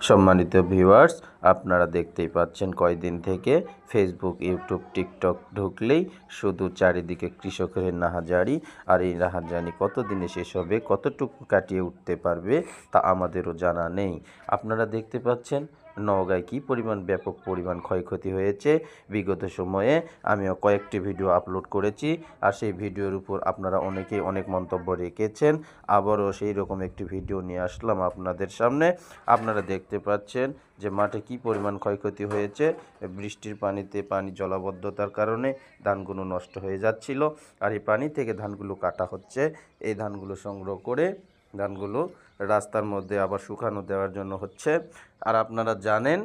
সম্মানিত ভিউয়ার্স, আপনারা দেখতেই পাচ্ছেন কয়দিন থেকে ফেসবুক, ইউটিউব, টিকটক ঢুকলেই শুধু চারিদিকে কৃষকের নাহাজারি। আর এই নাহাজারি কতদিনে শেষ হবে, কতটুকু কাটিয়ে উঠতে পারবে তা আমাদেরও জানা নেই। আপনারা দেখতে পাচ্ছেন নওগাঁয় কী পরিমাণ ব্যাপক পরিমাণ ক্ষয়ক্ষতি হয়েছে। বিগত সময়ে আমিও কয়েকটি ভিডিও আপলোড করেছি, আর সেই ভিডিওর উপর আপনারা অনেকেই অনেক মন্তব্য রেখেছেন। আবারও সেই রকম একটি ভিডিও নিয়ে আসলাম আপনাদের সামনে। আপনারা দেখতে পাচ্ছেন যে মাঠে কী পরিমাণ ক্ষয়ক্ষতি হয়েছে। বৃষ্টির পানিতে পানি জলাবদ্ধতার কারণে ধানগুলো নষ্ট হয়ে যাচ্ছিল, আর এই পানি থেকে ধানগুলো কাটা হচ্ছে। এই ধানগুলো সংগ্রহ করে ধানগুলো রাস্তার মধ্যে আবার শুকানো দেওয়ার জন্য হচ্ছে। আর আপনারা জানেন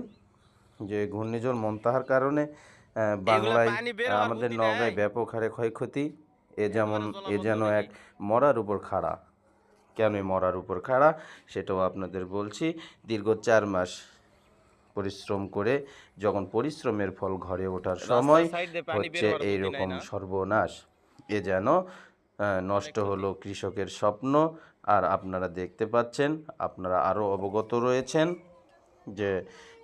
যে ঘূর্ণিঝড় মন্তাহার কারণে বাংলায় আমাদের নওগাঁয় ব্যাপক হারে ক্ষয়ক্ষতি। এ যেন এক মরার উপর খাড়া। কেন মরার উপর খাড়া সেটাও আপনাদের বলছি। দীর্ঘ 4 মাস পরিশ্রম করে যখন পরিশ্রমের ফল ঘরে ওঠার সময় হচ্ছে এই রকম সর্বনাশ। এ যেন নষ্ট হলো কৃষকের স্বপ্ন। আর আপনারা দেখতে পাচ্ছেন, আপনারা আরও অবগত রয়েছেন যে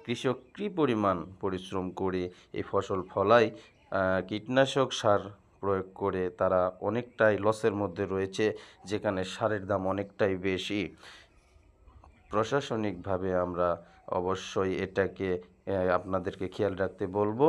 কৃষক কী পরিমাণ পরিশ্রম করে এই ফসল ফলায়। কীটনাশক সার প্রয়োগ করে তারা অনেকটাই লসের মধ্যে রয়েছে, যেখানে সারের দাম অনেকটাই বেশি। প্রশাসনিকভাবে আমরা অবশ্যই এটাকে আপনাদেরকে খেয়াল রাখতে বলবো।